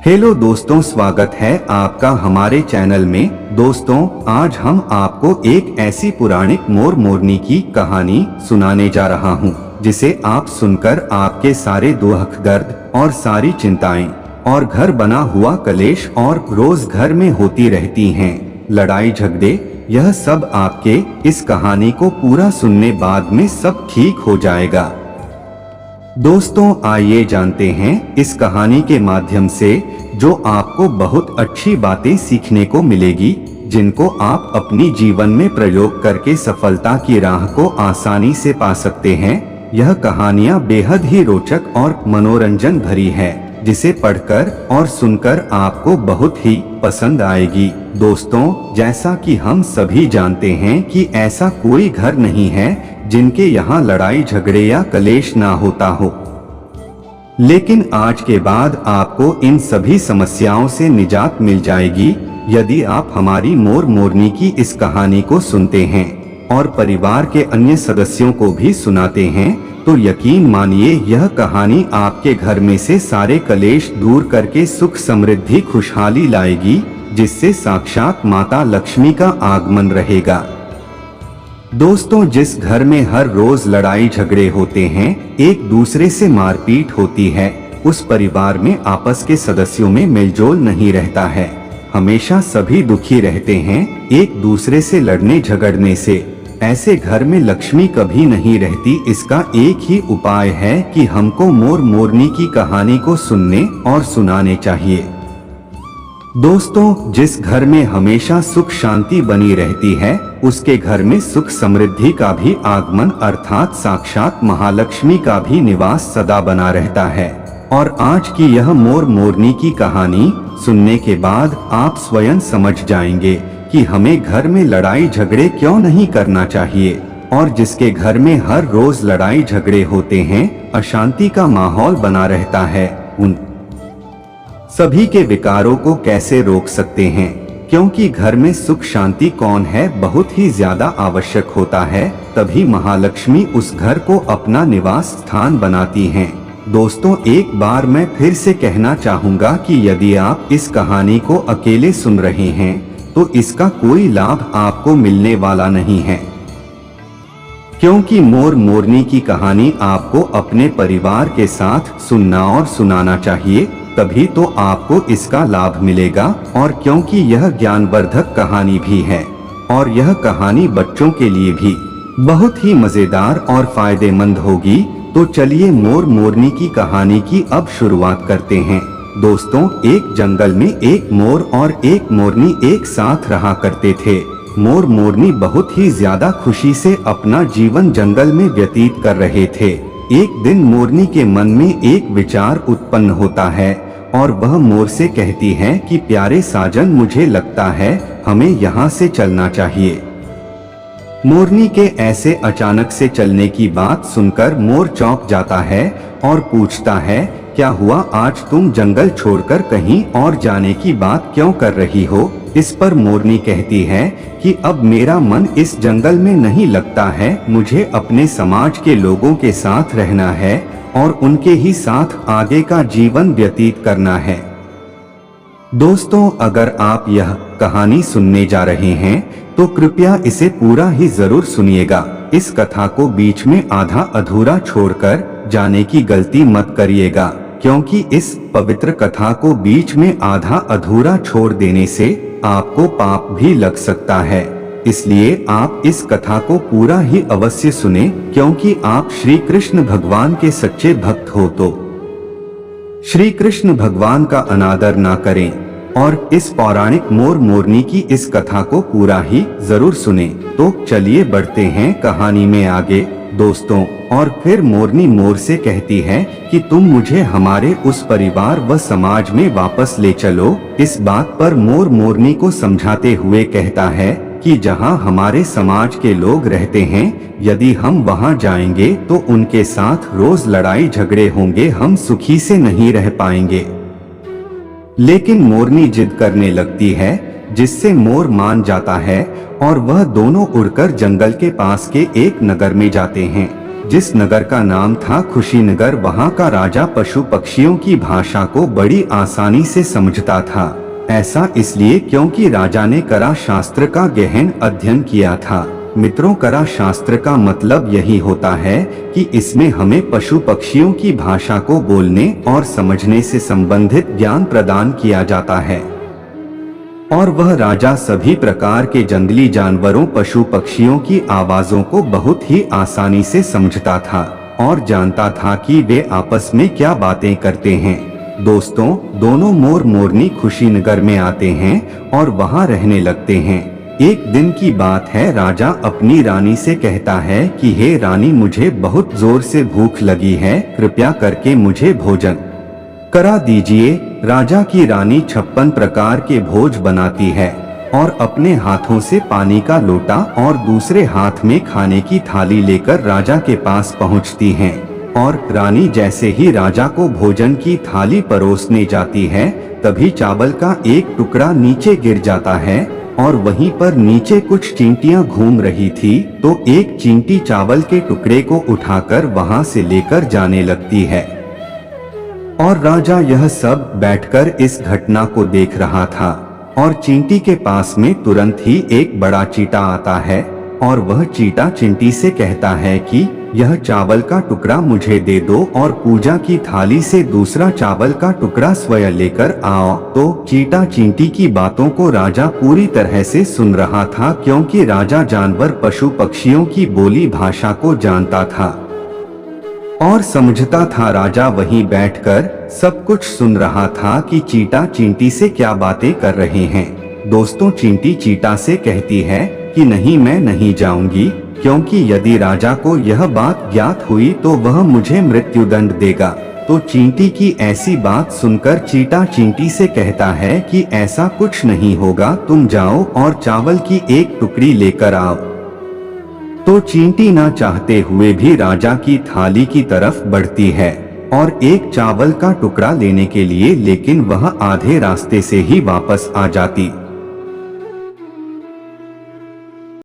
Hello दोस्तों, स्वागत है आपका हमारे चैनल में। दोस्तों, आज हम आपको एक ऐसी पौराणिक मोर मोरनी की कहानी सुनाने जा रहा हूँ, जिसे आप सुनकर आपके सारे दुख दर्द और सारी चिंताएं और घर बना हुआ कलेश और रोज घर में होती रहती हैं लड़ाई झगड़े, यह सब आपके इस कहानी को पूरा सुनने बाद में सब ठीक हो जाएगा। दोस्तों, आइए जानते हैं इस कहानी के माध्यम से जो आपको बहुत अच्छी बातें सीखने को मिलेगी, जिनको आप अपनी जीवन में प्रयोग करके सफलता की राह को आसानी से पा सकते हैं। यह कहानियाँ बेहद ही रोचक और मनोरंजन भरी है, जिसे पढ़कर और सुनकर आपको बहुत ही पसंद आएगी। दोस्तों, जैसा कि हम सभी जानते हैं कि ऐसा कोई घर नहीं है जिनके यहाँ लड़ाई झगड़े या कलेश ना होता हो, लेकिन आज के बाद आपको इन सभी समस्याओं से निजात मिल जाएगी यदि आप हमारी मोर मोरनी की इस कहानी को सुनते हैं और परिवार के अन्य सदस्यों को भी सुनाते हैं। तो यकीन मानिए, यह कहानी आपके घर में से सारे कलेश दूर करके सुख समृद्धि खुशहाली लाएगी, जिससे साक्षात माता लक्ष्मी का आगमन रहेगा। दोस्तों, जिस घर में हर रोज लड़ाई झगड़े होते हैं, एक दूसरे से मारपीट होती है, उस परिवार में आपस के सदस्यों में मेलजोल नहीं रहता है। हमेशा सभी दुखी रहते हैं एक दूसरे से लड़ने झगड़ने से। ऐसे घर में लक्ष्मी कभी नहीं रहती। इसका एक ही उपाय है कि हमको मोर मोरनी की कहानी को सुनने और सुनाने चाहिए। दोस्तों, जिस घर में हमेशा सुख शांति बनी रहती है, उसके घर में सुख समृद्धि का भी आगमन अर्थात साक्षात महालक्ष्मी का भी निवास सदा बना रहता है। और आज की यह मोर मोरनी की कहानी सुनने के बाद आप स्वयं समझ जाएंगे कि हमें घर में लड़ाई झगड़े क्यों नहीं करना चाहिए, और जिसके घर में हर रोज लड़ाई झगड़े होते हैं, अशांति का माहौल बना रहता है, उन सभी के विकारों को कैसे रोक सकते हैं। क्योंकि घर में सुख शांति कौन है बहुत ही ज्यादा आवश्यक होता है, तभी महालक्ष्मी उस घर को अपना निवास स्थान बनाती हैं। दोस्तों, एक बार मैं फिर से कहना चाहूँगा कि यदि आप इस कहानी को अकेले सुन रहे हैं तो इसका कोई लाभ आपको मिलने वाला नहीं है, क्योंकि मोर मोरनी की कहानी आपको अपने परिवार के साथ सुनना और सुनाना चाहिए, तभी तो आपको इसका लाभ मिलेगा। और क्योंकि यह ज्ञानवर्धक कहानी भी है और यह कहानी बच्चों के लिए भी बहुत ही मजेदार और फायदेमंद होगी, तो चलिए मोर मोरनी की कहानी की अब शुरुआत करते हैं। दोस्तों, एक जंगल में एक मोर और एक मोरनी एक साथ रहा करते थे। मोर मोरनी बहुत ही ज्यादा खुशी से अपना जीवन जंगल में व्यतीत कर रहे थे। एक दिन मोरनी के मन में एक विचार उत्पन्न होता है और वह मोर से कहती है कि प्यारे साजन, मुझे लगता है हमें यहाँ से चलना चाहिए। मोरनी के ऐसे अचानक से चलने की बात सुनकर मोर चौंक जाता है और पूछता है, क्या हुआ, आज तुम जंगल छोड़कर कहीं और जाने की बात क्यों कर रही हो। इस पर मोरनी कहती है कि अब मेरा मन इस जंगल में नहीं लगता है, मुझे अपने समाज के लोगों के साथ रहना है और उनके ही साथ आगे का जीवन व्यतीत करना है। दोस्तों, अगर आप यह कहानी सुनने जा रहे हैं तो कृपया इसे पूरा ही जरूर सुनिएगा। इस कथा को बीच में आधा अधूरा छोड़कर जाने की गलती मत करिएगा, क्योंकि इस पवित्र कथा को बीच में आधा अधूरा छोड़ देने से आपको पाप भी लग सकता है। इसलिए आप इस कथा को पूरा ही अवश्य सुने, क्योंकि आप श्री कृष्ण भगवान के सच्चे भक्त हो तो श्री कृष्ण भगवान का अनादर ना करें और इस पौराणिक मोर मोरनी की इस कथा को पूरा ही जरूर सुने। तो चलिए बढ़ते हैं कहानी में आगे। दोस्तों, और फिर मोरनी मोर से कहती है कि तुम मुझे हमारे उस परिवार व समाज में वापस ले चलो। इस बात पर मोर मोरनी को समझाते हुए कहता है कि जहाँ हमारे समाज के लोग रहते हैं, यदि हम वहाँ जाएंगे तो उनके साथ रोज लड़ाई झगड़े होंगे, हम सुखी से नहीं रह पाएंगे। लेकिन मोरनी जिद करने लगती है, जिससे मोर मान जाता है और वह दोनों उड़कर जंगल के पास के एक नगर में जाते हैं। जिस नगर का नाम था खुशीनगर, वहाँ का राजा पशु पक्षियों की भाषा को बड़ी आसानी से समझता था। ऐसा इसलिए क्योंकि राजा ने करा शास्त्र का गहन अध्ययन किया था। मित्रों, करा शास्त्र का मतलब यही होता है कि इसमें हमें पशु पक्षियों की भाषा को बोलने और समझने से संबंधित ज्ञान प्रदान किया जाता है। और वह राजा सभी प्रकार के जंगली जानवरों, पशु पक्षियों की आवाजों को बहुत ही आसानी से समझता था और जानता था कि वे आपस में क्या बातें करते हैं। दोस्तों, दोनों मोर मोरनी खुशीनगर में आते हैं और वहां रहने लगते हैं। एक दिन की बात है, राजा अपनी रानी से कहता है कि हे रानी, मुझे बहुत जोर से भूख लगी है, कृपया करके मुझे भोजन करा दीजिए। राजा की रानी 56 प्रकार के भोज बनाती है और अपने हाथों से पानी का लोटा और दूसरे हाथ में खाने की थाली लेकर राजा के पास पहुंचती हैं। और रानी जैसे ही राजा को भोजन की थाली परोसने जाती है, तभी चावल का एक टुकड़ा नीचे गिर जाता है और वहीं पर नीचे कुछ चींटियां घूम रही थी। तो एक चींटी चावल के टुकड़े को उठाकर वहां से लेकर जाने लगती है और राजा यह सब बैठकर इस घटना को देख रहा था। और चींटी के पास में तुरंत ही एक बड़ा चींटा आता है और वह चींटा चींटी से कहता है कि यह चावल का टुकड़ा मुझे दे दो और पूजा की थाली से दूसरा चावल का टुकड़ा स्वयं लेकर आओ। तो चींटा चींटी की बातों को राजा पूरी तरह से सुन रहा था, क्योंकि राजा जानवर पशु पक्षियों की बोली भाषा को जानता था और समझता था। राजा वहीं बैठकर सब कुछ सुन रहा था कि चींटा चींटी से क्या बातें कर रहे हैं। दोस्तों, चींटी चींटा से कहती है कि नहीं, मैं नहीं जाऊंगी, क्योंकि यदि राजा को यह बात ज्ञात हुई तो वह मुझे मृत्युदंड देगा। तो चींटी की ऐसी बात सुनकर चींटा चींटी से कहता है कि ऐसा कुछ नहीं होगा, तुम जाओ और चावल की एक टुकड़ी लेकर आओ। तो चींटी ना चाहते हुए भी राजा की थाली की तरफ बढ़ती है और एक चावल का टुकड़ा लेने के लिए, लेकिन वह आधे रास्ते से ही वापस आ जाती।